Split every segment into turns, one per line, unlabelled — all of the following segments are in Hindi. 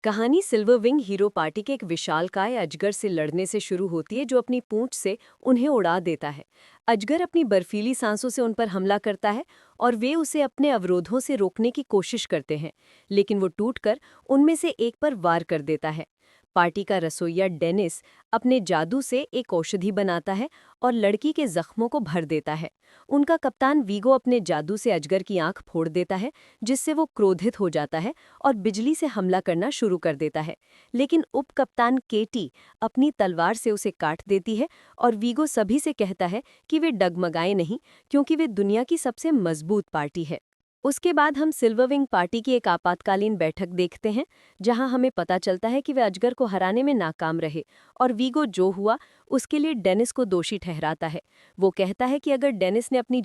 कहानी सिल्वर विंग हीरो पार्टी के एक विशालकाय अजगर से लड़ने से शुरू होती है जो अपनी पूंछ से उन्हें उड़ा देता है। अजगर अपनी बर्फीली सांसों से उन पर हमला करता है और वे उसे अपने अवरोधों से रोकने की कोशिश करते हैं, लेकिन वो टूटकर उनमें से एक पर वार कर देता है। पार्टी का रसोइया डेनिस अपने जादू से एक औषधि बनाता है और लड़की के जख्मों को भर देता है। उनका कप्तान वीगो अपने जादू से अजगर की आंख फोड़ देता है, जिससे वो क्रोधित हो जाता है और बिजली से हमला करना शुरू कर देता है। लेकिन उप कप्तान केटी अपनी तलवार से उसे काट देती है और वीगो सभी से कहता है कि वे डगमगाए नहीं, क्योंकि वे दुनिया की सबसे मजबूत पार्टी है। उसके बाद हम सिल्वर विंग पार्टी की एक आपातकालीन बैठक देखते हैं, जहां हमें पता चलता है कि वे अजगर को हराने में नाकाम रहे और वीगो जो हुआ उसके लिए डेनिस को दोषी ठहराता है। वो कहता है कि अगर डेनिस ने अपनी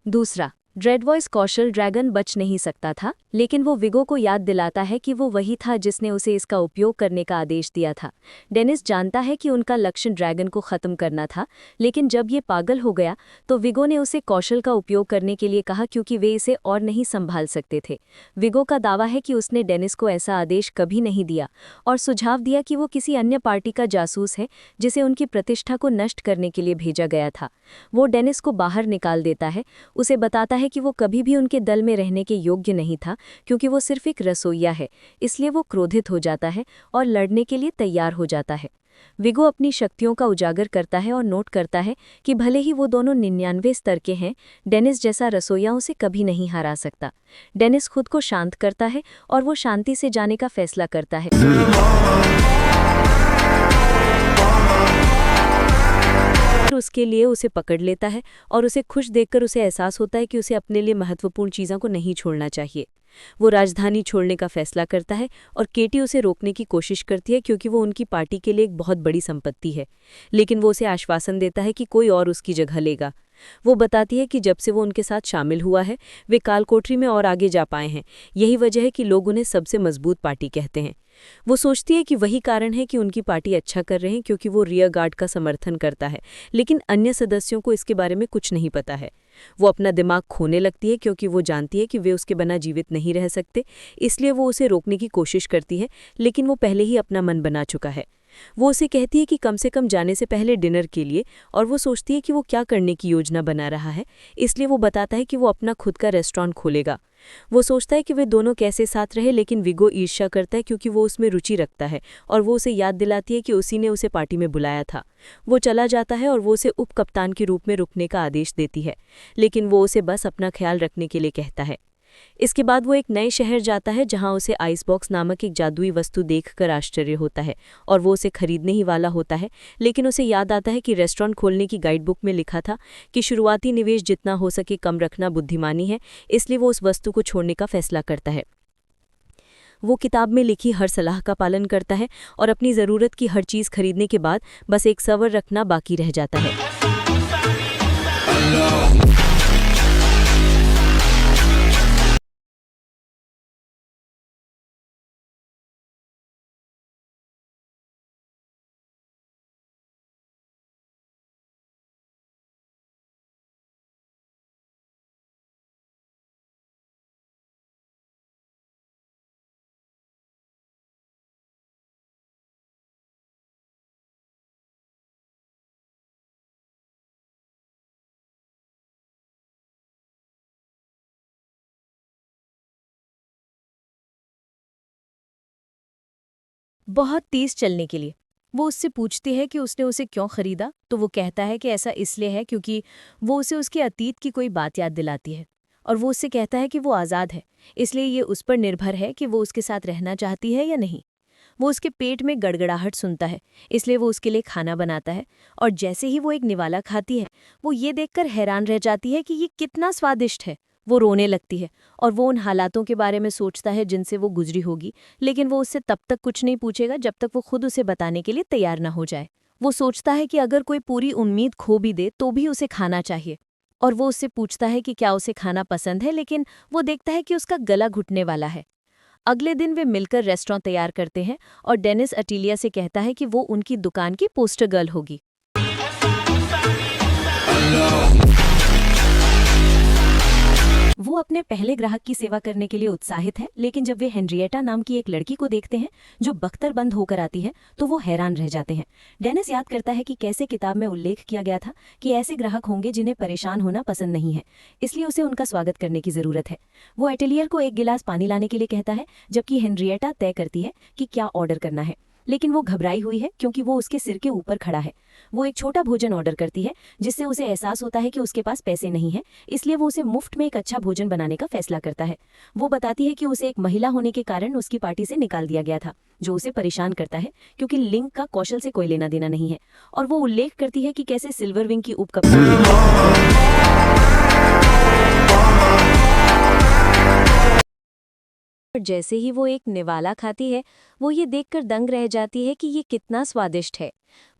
दूसरा ड्रेड वॉइस कौशल ड्रैगन बच नहीं सकता था, लेकिन वो विगो को याद दिलाता है कि वो वही था जिसने उसे इसका उपयोग करने का आदेश दिया था। डेनिस जानता है कि उनका लक्ष्य ड्रैगन को खत्म करना था, लेकिन जब ये पागल हो गया तो विगो ने उसे कौशल का उपयोग करने के लिए कहा, क्योंकि वे इसे और नहीं संभाल सकते थे। विगो का दावा है कि उसने डेनिस को ऐसा आदेश कभी नहीं दिया और सुझाव दिया कि वो किसी अन्य पार्टी का जासूस है जिसे उनकी प्रतिष्ठा को नष्ट करने के लिए भेजा गया था। वो डेनिस को बाहर निकाल देता है, उसे बताता है कि वो कभी भी उनके दल में रहने के योग्य नहीं था, क्योंकि वो सिर्फ एक रसोइया है। इसलिए वो क्रोधित हो जाता है और लड़ने के लिए तैयार हो जाता है। विगो अपनी शक्तियों का उजागर करता है और नोट करता है कि भले ही वो दोनों 99 स्तर के हैं, डेनिस जैसा रसोइया उसे कभी नहीं हरा सकता। डेनिस खुद को शांत करता है और वो शांति से जाने का फैसला करता है। उसके लिए उसे पकड़ लेता है और उसे खुश देखकर उसे एहसास होता है कि उसे अपने लिए महत्वपूर्ण चीज़ों को नहीं छोड़ना चाहिए। वो राजधानी छोड़ने का फैसला करता है और केटी उसे रोकने की कोशिश करती है, क्योंकि वो उनकी पार्टी के लिए एक बहुत बड़ी संपत्ति है। लेकिन वो उसे आश्वासन देता है कि कोई और उसकी जगह लेगा। वो बताती है कि जब से वो उनके साथ शामिल हुआ है, वे कालकोठरी में और आगे जा पाए हैं। यही वजह है कि लोग उन्हें सबसे मजबूत पार्टी कहते हैं। वो सोचती है कि वही कारण है कि उनकी पार्टी अच्छा कर रहे हैं, क्योंकि वो रियर गार्ड का समर्थन करता है, लेकिन अन्य सदस्यों को इसके बारे में कुछ नहीं पता है। वो अपना दिमाग खोने लगती है, क्योंकि वो जानती है कि वे उसके बिना जीवित नहीं रह सकते। इसलिए वो उसे रोकने की कोशिश करती है, लेकिन वो पहले ही अपना मन बना चुका है। वो उसे कहती है कि कम से कम जाने से पहले डिनर के लिए, और वो सोचती है कि वो क्या करने की योजना बना रहा है। इसलिए वो बताता है कि वो अपना खुद का रेस्टोरेंट खोलेगा। वो सोचता है कि वे दोनों कैसे साथ रहे, लेकिन विगो ईर्ष्या करता है, क्योंकि वो उसमें रुचि रखता है और वो उसे याद दिलाती है कि उसी ने उसे पार्टी में बुलाया था। वो चला जाता है और वो उसे उप कप्तान के रूप में रुकने का आदेश देती है, लेकिन वो उसे बस अपना ख्याल रखने के लिए कहता है। इसके बाद वो एक नए शहर जाता है, जहां उसे आइस बॉक्स नामक एक जादुई वस्तु देखकर आश्चर्य होता है और वो उसे खरीदने ही वाला होता है। लेकिन उसे याद आता है कि रेस्टोरेंट खोलने की गाइड बुक में लिखा था कि शुरुआती निवेश जितना हो सके कम रखना बुद्धिमानी है। इसलिए वो उस वस्तु को छोड़ने का फैसला करता है। वो किताब में लिखी हर सलाह का पालन करता है और अपनी ज़रूरत की हर चीज़ खरीदने के बाद बस एक सवर रखना बाकी रह जाता है। बहुत तेज चलने के लिए वो उससे पूछती है कि उसने उसे क्यों खरीदा, तो वो कहता है कि ऐसा इसलिए है क्योंकि वो उसे उसके अतीत की कोई बात याद दिलाती है। और वो उससे कहता है कि वो आज़ाद है, इसलिए ये उस पर निर्भर है कि वो उसके साथ रहना चाहती है या नहीं। वो उसके पेट में गड़गड़ाहट सुनता है, इसलिए वो उसके लिए खाना बनाता है। और जैसे ही वो एक निवाला खाती है, वो ये देखकर हैरान रह जाती है कि ये कितना स्वादिष्ट है। वो रोने लगती है और वो उन हालातों के बारे में सोचता है जिनसे वो गुजरी होगी, लेकिन वो उससे तब तक कुछ नहीं पूछेगा जब तक वो खुद उसे बताने के लिए तैयार ना हो जाए। वो सोचता है कि अगर कोई पूरी उम्मीद खो भी दे तो भी उसे खाना चाहिए। और वो उससे पूछता है कि क्या उसे खाना पसंद है, लेकिन वो देखता है कि उसका गला घुटने वाला है। अगले दिन वे मिलकर रेस्टोरेंट तैयार करते हैं और डेनिस अटीलिया से कहता है कि वो उनकी दुकान की पोस्टर गर्ल होगी।
वो अपने पहले ग्राहक की सेवा करने के लिए उत्साहित है, लेकिन जब वे हेनरिएटा नाम की एक लड़की को देखते हैं जो बख्तरबंद होकर आती है तो वो हैरान रह जाते हैं। डेनिस याद करता है कि कैसे किताब में उल्लेख किया गया था कि ऐसे ग्राहक होंगे जिन्हें परेशान होना पसंद नहीं है, इसलिए उसे उनका स्वागत करने की जरूरत है। वो एटेलियर को एक गिलास पानी लाने के लिए कहता है, जबकि हेनरिएटा तय करती है कि क्या ऑर्डर करना है, लेकिन वो घबराई हुई है क्योंकि वो उसके सिर के ऊपर खड़ा है। वो एक छोटा भोजन ऑर्डर करती है जिससे उसे एहसास होता है कि उसके पास पैसे नहीं हैं, इसलिए वो उसे मुफ्त में एक अच्छा भोजन बनाने का फैसला करता है। वो बताती है कि उसे एक महिला होने के कारण उसकी पार्टी से निकाल दिया गया था, जो उसे परेशान करता है क्योंकि लिंक का कौशल से कोई लेना देना नहीं है। और वो उल्लेख करती है कि कैसे सिल्वर विंग की
और जैसे ही वो एक निवाला खाती है, वो ये देखकर दंग रह जाती है कि ये कितना स्वादिष्ट है।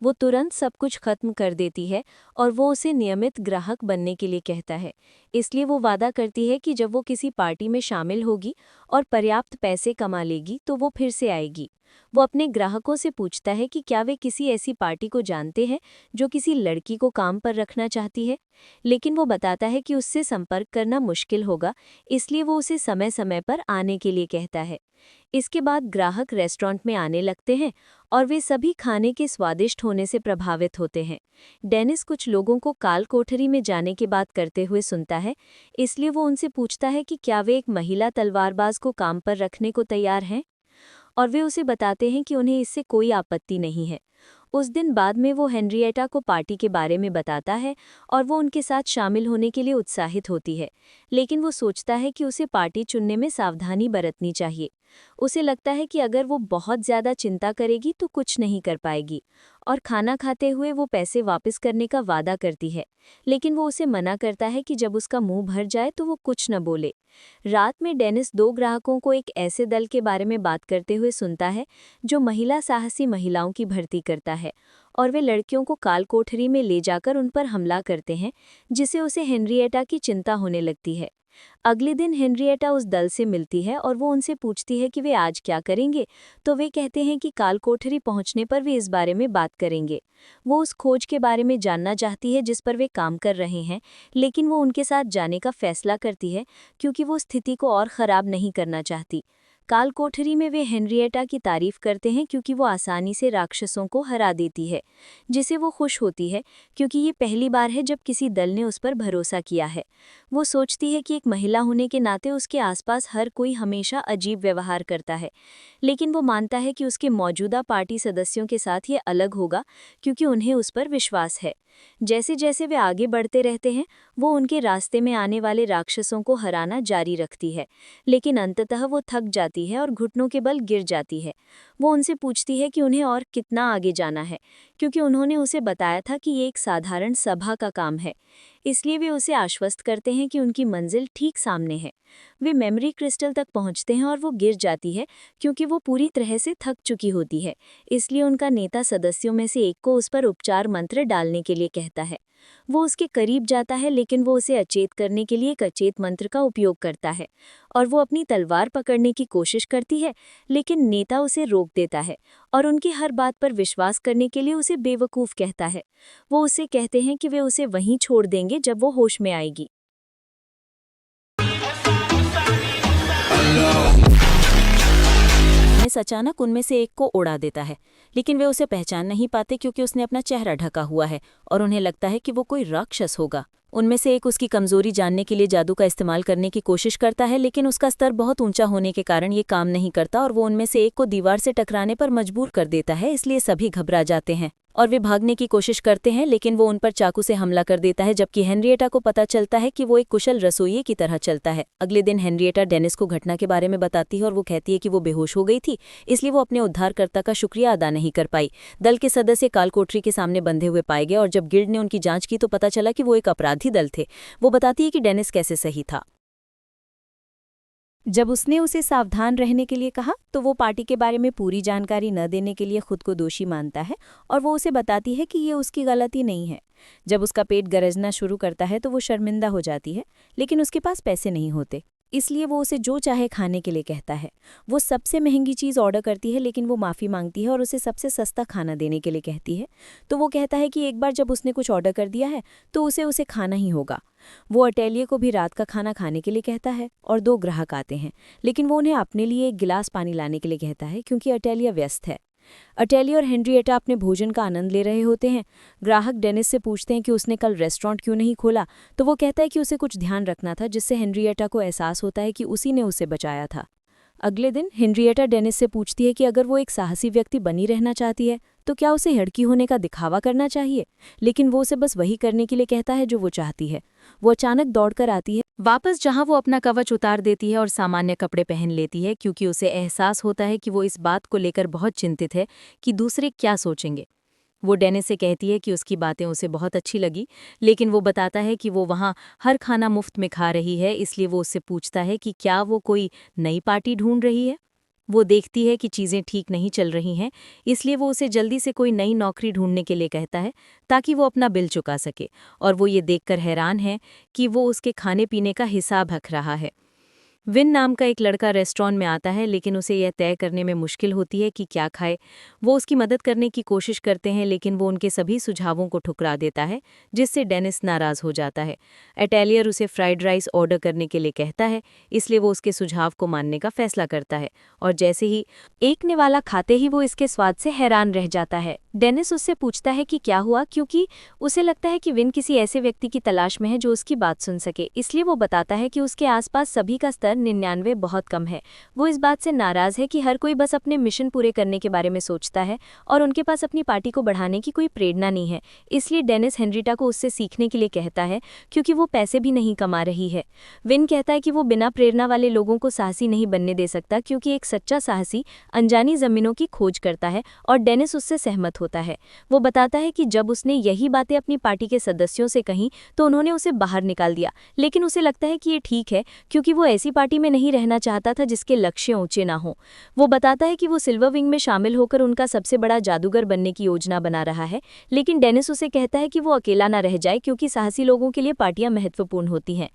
वो तुरंत सब कुछ खत्म कर देती है और वो उसे नियमित ग्राहक बनने के लिए कहता है। इसलिए वो वादा करती है कि जब वो किसी पार्टी में शामिल होगी और पर्याप्त पैसे कमा लेगी तो वो फिर से आएगी। वो अपने ग्राहकों से पूछता है कि क्या वे किसी ऐसी पार्टी को जानते हैं जो किसी लड़की को काम पर रखना चाहती है, लेकिन वो बताता है कि उससे संपर्क करना मुश्किल होगा, इसलिए वो उसे समय समय पर आने के लिए कहता है। इसके बाद ग्राहक रेस्टोरेंट में आने लगते हैं और वे सभी खाने के स्वादिष्ट होने से प्रभावित होते हैं। डेनिस कुछ लोगों को काल कोठरी में जाने की बात करते हुए सुनता है, इसलिए वो उनसे पूछता है कि क्या वे एक महिला तलवारबाज को काम पर रखने को तैयार हैं, और वे उसे बताते हैं कि उन्हें इससे कोई आपत्ति नहीं है। उस दिन बाद में वो हेनरिएटा को पार्टी के बारे में बताता है और वो उनके साथ शामिल होने के लिए उत्साहित होती है, लेकिन वो सोचता है कि उसे पार्टी चुनने में सावधानी बरतनी चाहिए। उसे लगता है कि अगर वो बहुत ज़्यादा चिंता करेगी तो कुछ नहीं कर पाएगी, और खाना खाते हुए वो पैसे वापस करने का वादा करती है, लेकिन वो उसे मना करता है कि जब उसका मुंह भर जाए तो वो कुछ न बोले। रात में डेनिस दो ग्राहकों को एक ऐसे दल के बारे में बात करते हुए सुनता है जो महिला साहसी महिलाओं की भर्ती करता है, और वे लड़कियों को काल कोठरी में ले जाकर उन पर हमला करते हैं, जिसे उसे हेनरिएटा की चिंता होने लगती है। अगले दिन हेनरिएटा उस दल से मिलती है और वो उनसे पूछती है कि वे आज क्या करेंगे, तो वे कहते हैं कि काल कोठरी पहुंचने पर वे इस बारे में बात करेंगे। वो उस खोज के बारे में जानना चाहती है जिस पर वे काम कर रहे हैं, लेकिन वो उनके साथ जाने का फैसला करती है क्योंकि वो स्थिति को और ख़राब नहीं करना चाहती। काल कोठरी में वे हेनरिएटा की तारीफ करते हैं क्योंकि वो आसानी से राक्षसों को हरा देती है, जिसे वो खुश होती है क्योंकि ये पहली बार है जब किसी दल ने उस पर भरोसा किया है। वो सोचती है कि एक महिला होने के नाते उसके आसपास हर कोई हमेशा अजीब व्यवहार करता है, लेकिन वो मानता है कि उसके मौजूदा पार्टी सदस्यों के साथ ये अलग होगा क्योंकि उन्हें उस पर विश्वास है। जैसे जैसे वे आगे बढ़ते रहते हैं, वो उनके रास्ते में आने वाले राक्षसों को हराना जारी रखती है, लेकिन अंततः वो थक जाती है और घुटनों के बल गिर जाती है। वो उनसे पूछती है कि उन्हें और कितना आगे जाना है, क्योंकि उन्होंने उसे बताया था कि ये एक साधारण सभा का काम है। इसलिए वे उसे आश्वस्त करते हैं कि उनकी मंजिल ठीक सामने है। वे मेमोरी क्रिस्टल तक पहुंचते हैं और वो गिर जाती है क्योंकि वो पूरी तरह से थक चुकी होती है, इसलिए उनका नेता सदस्यों में से एक को उस पर उपचार मंत्र डालने के लिए कहता है। वो उसके करीब जाता है, लेकिन वो उसे अचेत करने के लिए एक अचेत मंत्र का उपयोग करता है, और वो अपनी तलवार पकड़ने की कोशिश करती है, लेकिन नेता उसे रोक देता है और उनकी हर बात पर विश्वास करने के लिए उसे बेवकूफ़ कहता है। वो उसे कहते हैं कि वे उसे वहीं छोड़ देंगे जब वो होश में आएगी।
अचानक उनमें से एक को उड़ा देता है, लेकिन वे उसे पहचान नहीं पाते क्योंकि उसने अपना चेहरा ढका हुआ है और उन्हें लगता है कि वो कोई राक्षस होगा। उनमें से एक उसकी कमजोरी जानने के लिए जादू का इस्तेमाल करने की कोशिश करता है, लेकिन उसका स्तर बहुत ऊंचा होने के कारण ये काम नहीं करता और वो उनमें से एक को दीवार से टकराने पर मजबूर कर देता है। इसलिए सभी घबरा जाते हैं और वे भागने की कोशिश करते हैं, लेकिन वो उन पर चाकू से हमला कर देता है, जबकि हेनरिएटा को पता चलता है कि वो एक कुशल रसोइये की तरह चलता है। अगले दिन हेनरिएटा डेनिस को घटना के बारे में बताती है और वो कहती है कि वो बेहोश हो गई थी, इसलिए वो अपने उद्धारकर्ता का शुक्रिया अदा नहीं कर पाई। दल के सदस्य काल कोठरी के सामने बंधे हुए पाए गए और जब गिल्ड ने उनकी जांच की तो पता चला कि वो एक अपराधी दल थे। वो बताती है कि डेनिस कैसे सही था। जब उसने उसे सावधान रहने के लिए कहा तो वो पार्टी के बारे में पूरी जानकारी न देने के लिए खुद को दोषी मानता है और वो उसे बताती है कि ये उसकी गलती नहीं है। जब उसका पेट गरजना शुरू करता है तो वो शर्मिंदा हो जाती है, लेकिन उसके पास पैसे नहीं होते। इसलिए वो उसे जो चाहे खाने के लिए कहता है। वो सबसे महंगी चीज़ ऑर्डर करती है, लेकिन वो माफ़ी मांगती है और उसे सबसे सस्ता खाना देने के लिए कहती है। तो वो कहता है कि एक बार जब उसने कुछ ऑर्डर कर दिया है तो उसे खाना ही होगा। वो अटेलिये को भी रात का खाना खाने के लिए कहता है और 2 ग्राहक आते हैं, लेकिन वो उन्हें अपने लिए एक गिलास पानी लाने के लिए कहता है क्योंकि अटेलिया व्यस्त है। अटेलिया और हेनरिएटा अपने भोजन का आनंद ले रहे होते हैं। ग्राहक डेनिस से पूछते हैं कि उसने कल रेस्टोरेंट क्यों नहीं खोला, तो वो कहता है कि उसे कुछ ध्यान रखना था, जिससे हेनरिएटा को एहसास होता है कि उसी ने उसे बचाया था। अगले दिन हेनरिएटा डेनिस से पूछती है कि अगर वो एक साहसी व्यक्ति बनी रहना चाहती है तो क्या उसे लड़की होने का दिखावा करना चाहिए, लेकिन वो उसे बस वही करने के लिए कहता है जो वो चाहती है। वो अचानक दौड़कर आती है वापस, जहां वो अपना कवच उतार देती है और सामान्य कपड़े पहन लेती है, क्योंकि उसे एहसास होता है कि वो इस बात को लेकर बहुत चिंतित है कि दूसरे क्या सोचेंगे। वो डेनिस से कहती है कि उसकी बातें उसे बहुत अच्छी लगी, लेकिन वो बताता है कि वो वहाँ हर खाना मुफ्त में खा रही है, इसलिए वो उससे पूछता है कि क्या वो कोई नई पार्टी ढूंढ रही है। वो देखती है कि चीज़ें ठीक नहीं चल रही हैं, इसलिए वो उसे जल्दी से कोई नई नौकरी ढूंढने के लिए कहता है ताकि वो अपना बिल चुका सके, और वो ये देखकर हैरान है कि वो उसके खाने पीने का हिसाब रख रहा है। विन नाम का एक लड़का रेस्टोरेंट में आता है, लेकिन उसे यह तय करने में मुश्किल होती है कि क्या खाए। वो उसकी मदद करने की कोशिश करते हैं, लेकिन वो उनके सभी सुझावों को ठुकरा देता है, जिससे डेनिस नाराज़ हो जाता है। अटेलियर उसे फ्राइड राइस ऑर्डर करने के लिए कहता है, इसलिए वो उसके सुझाव को मानने का फैसला करता है, और जैसे ही एक निवाला खाते ही वो इसके स्वाद से हैरान रह जाता है। डेनिस उससे पूछता है कि क्या हुआ, क्योंकि उसे लगता है कि विन किसी ऐसे व्यक्ति की तलाश में है जो उसकी बात सुन सके। इसलिए वो बताता है कि उसके आसपास सभी का स्तर 99 बहुत कम है। वो इस बात से नाराज है कि हर कोई बस अपने मिशन पूरे करने के बारे में सोचता है और उनके पास अपनी पार्टी को बढ़ाने की कोई प्रेरणा नहीं है। इसलिए डेनिस हेनरिएटा को उससे सीखने के लिए कहता है, क्योंकि वो पैसे भी नहीं कमा रही है। विन कहता है कि वो बिना प्रेरणा वाले लोगों को साहसी नहीं बनने दे सकता, क्योंकि एक सच्चा साहसी अनजानी जमीनों की खोज करता है, और डेनिस उससे सहमत होता है। वो बताता है कि जब उसने यही बातें अपनी पार्टी के सदस्यों से कहीं तो उन्होंने उसे बाहर निकाल दिया, लेकिन उसे लगता है कि ये ठीक है, क्योंकि वो ऐसी पार्टी में नहीं रहना चाहता था जिसके लक्ष्य ऊंचे ना हो। वो बताता है कि वो सिल्वर विंग में शामिल होकर उनका सबसे बड़ा जादूगर बनने की योजना बना रहा है, लेकिन डेनिस उसे कहता है कि वो अकेला ना रह जाए, क्योंकि साहसी लोगों के लिए पार्टियां महत्वपूर्ण होती हैं।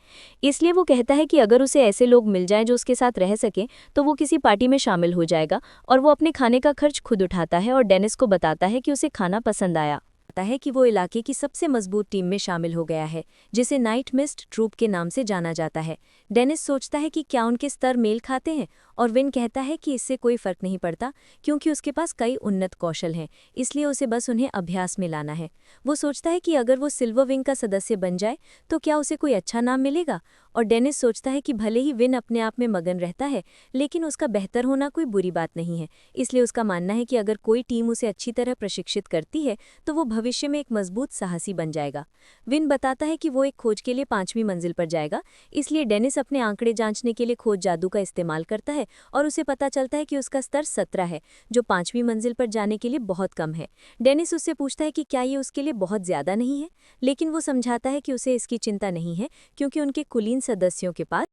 इसलिए वो कहता है कि अगर उसे ऐसे लोग मिल जाएं जो उसके साथ रह सकें तो वो किसी पार्टी में शामिल हो जाएगा, और वो अपने खाने का खर्च खुद उठाता है और डेनिस को बताता है कि उसे खाना पसंद आया है कि वो इलाके की सबसे मजबूत टीम में शामिल हो गया है, जिसे नाइट मिस्ट ट्रूप के नाम से जाना जाता है। डेनिस सोचता है कि क्या उनके स्तर मेल खाते हैं, और विन कहता है कि इससे कोई फर्क नहीं पड़ता, क्योंकि उसके पास कई उन्नत कौशल हैं, इसलिए उसे बस उन्हें अभ्यास में लाना है। वो सोचता है कि अगर वो सिल्वर विंग का सदस्य बन जाए तो क्या उसे कोई अच्छा नाम मिलेगा, और डेनिस सोचता है कि भले ही विन अपने आप में मगन रहता है, लेकिन उसका बेहतर होना कोई बुरी बात नहीं है। इसलिए उसका मानना है कि अगर कोई टीम उसे अच्छी तरह प्रशिक्षित करती है तो वो भविष्य में एक मजबूत साहसी बन जाएगा। विन बताता है कि वो एक खोज के लिए 5वीं मंजिल पर जाएगा, इसलिए डेनिस अपने आंकड़े जांचने के लिए खोज जादू का इस्तेमाल करता है, और उसे पता चलता है कि उसका स्तर 17 है, जो 5वीं मंजिल पर जाने के लिए बहुत कम है। डेनिस उससे पूछता है कि क्या ये उसके लिए बहुत ज्यादा नहीं है, लेकिन वो समझाता है कि उसे इसकी चिंता नहीं है, क्योंकि उनके कुलीन सदस्यों के पास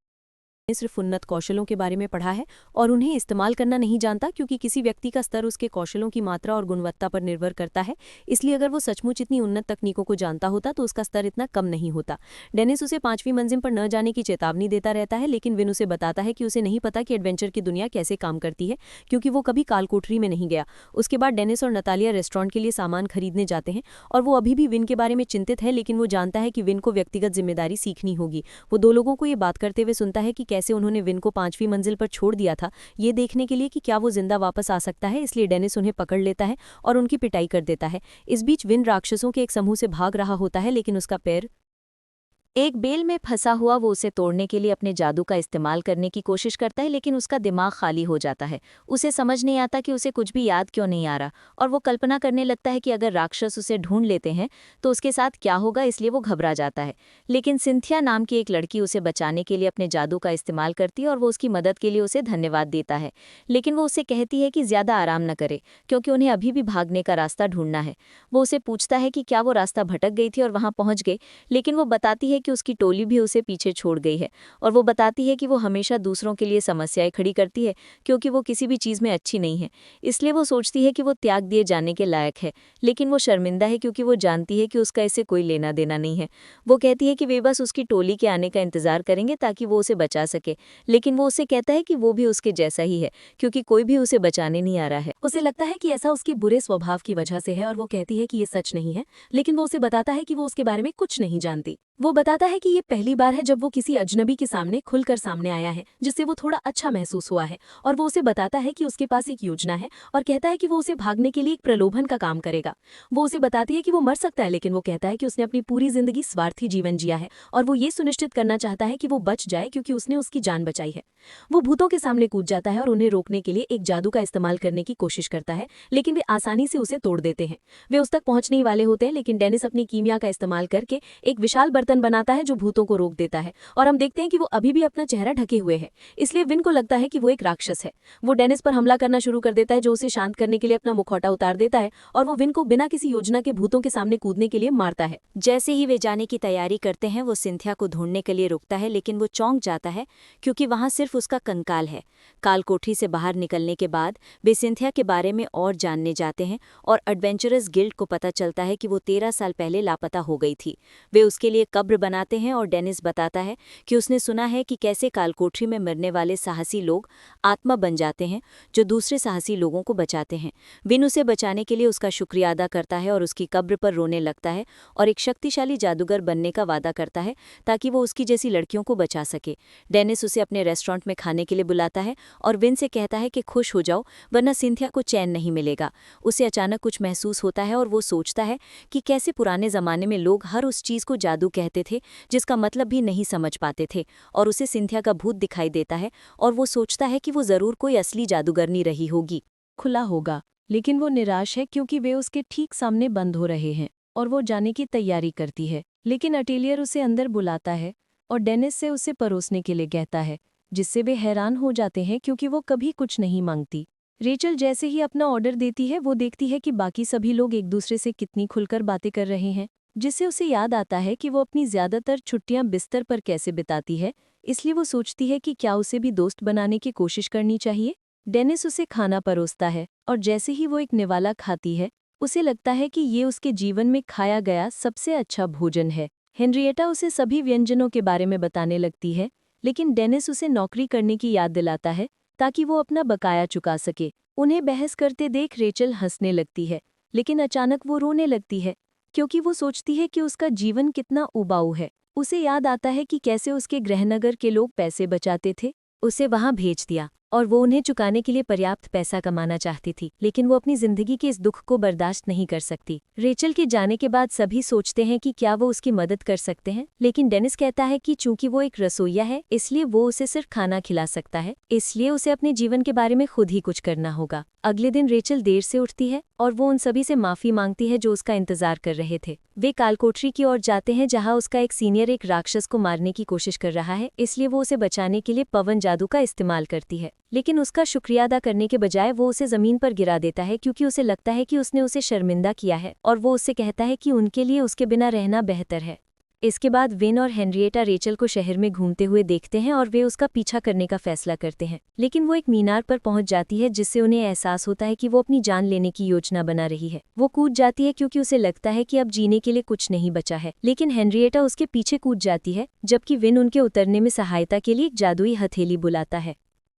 सिर्फ उन्नत कौशलों के बारे में पढ़ा है और उन्हें इस्तेमाल करना नहीं जानता, क्योंकि किसी व्यक्ति का स्तर उसके कौशलों की मात्रा और गुणवत्ता पर निर्भर करता है। इसलिए अगर वो सचमुच इतनी उन्नत तकनीकों को जानता होता तो उसका स्तर इतना कम नहीं होता। डेनिस उसे 5वीं मंजिल पर न जाने की चेतावनी देता रहता है, लेकिन विन उसे बताता है कि उसे नहीं पता कि एडवेंचर की दुनिया कैसे काम करती है, क्योंकि वो कभी कालकोठरी में नहीं गया। उसके बाद डेनिस और नतालिया रेस्टोरेंट के लिए सामान खरीदने जाते हैं, और वो अभी भी विन के बारे में चिंतित है, लेकिन वो जानता है कि विन को व्यक्तिगत जिम्मेदारी सीखनी होगी। वो 2 लोगों को ये बात करते हुए सुनता है कि कैसे उन्होंने विन को 5वीं मंजिल पर छोड़ दिया था, ये देखने के लिए कि क्या वो जिंदा वापस आ सकता है। इसलिए डेनिस उन्हें पकड़ लेता है और उनकी पिटाई कर देता है। इस बीच विन राक्षसों के एक समूह से भाग रहा होता है, लेकिन उसका पैर एक बेल में फंसा हुआ। वो उसे तोड़ने के लिए अपने जादू का इस्तेमाल करने की कोशिश करता है, लेकिन उसका दिमाग खाली हो जाता है। उसे समझ नहीं आता कि उसे कुछ भी याद क्यों नहीं आ रहा, और वो कल्पना करने लगता है कि अगर राक्षस उसे ढूंढ लेते हैं तो उसके साथ क्या होगा, इसलिए वो घबरा जाता है। लेकिन सिंथिया नाम की एक लड़की उसे बचाने के लिए अपने जादू का इस्तेमाल करती है, और वो उसकी मदद के लिए उसे धन्यवाद देता है, लेकिन वो उसे कहती है कि ज़्यादा आराम न करे, क्योंकि उन्हें अभी भी भागने का रास्ता ढूंढना है। वो उसे पूछता है कि क्या वो रास्ता भटक गई थी और वहाँ पहुँच गई, लेकिन वो बताती है
कि उसकी टोली भी उसे पीछे छोड़ गई है और वो बताती है कि वो हमेशा दूसरों के लिए समस्याएं खड़ी करती है क्योंकि वो किसी भी चीज़ में अच्छी नहीं है। इसलिए वो सोचती है कि वो त्याग दिए जाने के लायक है, लेकिन वो शर्मिंदा है क्योंकि वो जानती है कि उसका इससे कोई लेना देना नहीं है। वो कहती है कि वे बस उसकी टोली के आने का इंतजार करेंगे ताकि वो उसे बचा सके, लेकिन वो उसे कहता है कि वो भी उसके जैसा ही है क्योंकि कोई भी उसे बचाने नहीं आ रहा है।
उसे लगता है कि ऐसा उसके बुरे स्वभाव की वजह से है और वो कहती है कि ये सच नहीं है, लेकिन वो उसे बताता है कि वो उसके बारे में कुछ नहीं जानती। वो बताता है कि ये पहली बार है जब वो किसी अजनबी के सामने खुलकर सामने आया है, जिससे वो थोड़ा अच्छा महसूस हुआ है। और वो उसे बताता है कि उसके पास एक योजना है और कहता है कि वो उसे भागने के लिए एक प्रलोभन का काम करेगा। वो उसे बताती है कि वो मर सकता है, लेकिन वो कहता है कि उसने अपनी पूरी जिंदगी स्वार्थी जीवन जिया है और वो ये सुनिश्चित करना चाहता है कि वो बच जाए क्योंकि उसने उसकी जान बचाई है। वो भूतों के सामने कूद जाता है और उन्हें रोकने के लिए एक जादू का इस्तेमाल करने की कोशिश करता है, लेकिन वे आसानी से उसे तोड़ देते हैं। वे उस तक पहुंचने ही वाले होते हैं, लेकिन डेनिस अपनी कीमिया का इस्तेमाल करके एक विशाल बर्तन बनाता है जो भूतों को रोक देता है। और हम देखते हैं कि वो अभी भी अपना चेहरा ढके हुए है, इसलिए विन को लगता है कि वो एक राक्षस है। वो डेनिस पर हमला करना शुरू कर देता है, जो उसे शांत करने के लिए अपना मुखौटा उतार देता है और वो विन को बिना किसी योजना के भूतों के सामने कूदने के लिए मारता है।
जैसे ही वे जाने की तैयारी करते हैं, वो सिंथिया को ढूंढने के लिए रुकता है, लेकिन वो चौंक जाता है क्योंकि वहां सिर्फ उसका कंकाल है। काल कोठरी से बाहर निकलने के बाद वे सिंथिया के बारे में और जानने जाते हैं और एडवेंचरस गिल्ड को पता चलता है कि वो 13 साल पहले लापता हो गई थी। वे उसके लिए कब्र बनाते हैं और डेनिस बताता है कि उसने सुना है कि कैसे काल कोठरी में मरने वाले साहसी लोग आत्मा बन जाते हैं जो दूसरे साहसी लोगों को बचाते हैं। विन उसे बचाने के लिए उसका शुक्रिया अदा करता है और उसकी कब्र पर रोने लगता है और एक शक्तिशाली जादूगर बनने का वादा करता है ताकि वो उसकी जैसी लड़कियों को बचा सके। डेनिस उसे अपने रेस्टोरेंट में खाने के लिए बुलाता है और विन से कहता है कि खुश हो जाओ वरना सिंथिया को चैन नहीं मिलेगा। उसे अचानक कुछ महसूस होता है और वो सोचता है कि कैसे पुराने ज़माने में लोग हर उस चीज़ को जादू कहते थे जिसका मतलब भी नहीं समझ पाते थे, और उसे सिंथिया का भूत दिखाई देता है और वो सोचता है कि वो ज़रूर कोई असली जादूगरनी रही होगी।
खुला होगा, लेकिन वो निराश है क्योंकि वे उसके ठीक सामने बंद हो रहे हैं और वो जाने की तैयारी करती है, लेकिन अटेलियर उसे अंदर बुलाता है और डेनिस से उसे परोसने के लिए कहता है, जिससे वे हैरान हो जाते हैं क्योंकि वो कभी कुछ नहीं मांगती। रेचल जैसे ही अपना ऑर्डर देती है, वो देखती है कि बाकी सभी लोग एक दूसरे से कितनी खुलकर बातें कर रहे हैं, जिससे उसे याद आता है कि वो अपनी ज्यादातर छुट्टियां बिस्तर पर कैसे बिताती है। इसलिए वो सोचती है कि क्या उसे भी दोस्त बनाने की कोशिश करनी चाहिए। डेनिस उसे खाना परोसता है और जैसे ही वो एक निवाला खाती है, उसे लगता है कि ये उसके जीवन में खाया गया सबसे अच्छा भोजन है। हेनरिएटा उसे सभी व्यंजनों के बारे में बताने लगती है, लेकिन डेनिस उसे नौकरी करने की याद दिलाता है ताकि वो अपना बकाया चुका सके। उन्हें बहस करते देख रेचल हंसने लगती है, लेकिन अचानक वो रोने लगती है क्योंकि वो सोचती है कि उसका जीवन कितना उबाऊ है। उसे याद आता है कि कैसे उसके गृहनगर के लोग पैसे बचाते थे, उसे वहां भेज दिया और वो उन्हें चुकाने के लिए पर्याप्त पैसा कमाना चाहती थी, लेकिन वो अपनी जिंदगी के इस दुख को बर्दाश्त नहीं कर सकती। रेचल के जाने के बाद सभी सोचते हैं कि क्या वो उसकी मदद कर सकते हैं, लेकिन डेनिस कहता है कि चूंकि वो एक रसोइया है इसलिए वो उसे सिर्फ खाना खिला सकता है, इसलिए उसे अपने जीवन के बारे में खुद ही कुछ करना होगा। अगले दिन रेचल देर से उठती है और वो उन सभी से माफी मांगती है जो उसका इंतजार कर रहे थे। वे कालकोठरी की ओर जाते हैं जहां उसका एक सीनियर एक राक्षस को मारने की कोशिश कर रहा है, इसलिए वो उसे बचाने के लिए पवन जादू का इस्तेमाल करती है, लेकिन उसका शुक्रिया अदा करने के बजाय वो उसे जमीन पर गिरा देता है क्योंकि उसे लगता है कि उसने उसे शर्मिंदा किया है, और वो उससे कहता है कि उनके लिए उसके बिना रहना बेहतर है। इसके बाद विन और हेनरिएटा रेचल को शहर में घूमते हुए देखते हैं और वे उसका पीछा करने का फैसला करते हैं, लेकिन वो एक मीनार पर पहुंच जाती है जिससे उन्हें एहसास होता है कि वो अपनी जान लेने की योजना बना रही है। वो कूद जाती है क्योंकि उसे लगता है कि अब जीने के लिए कुछ नहीं बचा है, लेकिन हेनरिएटा उसके पीछे कूद जाती है जबकि विन उनके उतरने में सहायता के लिए एक जादुई हथेली बुलाता है।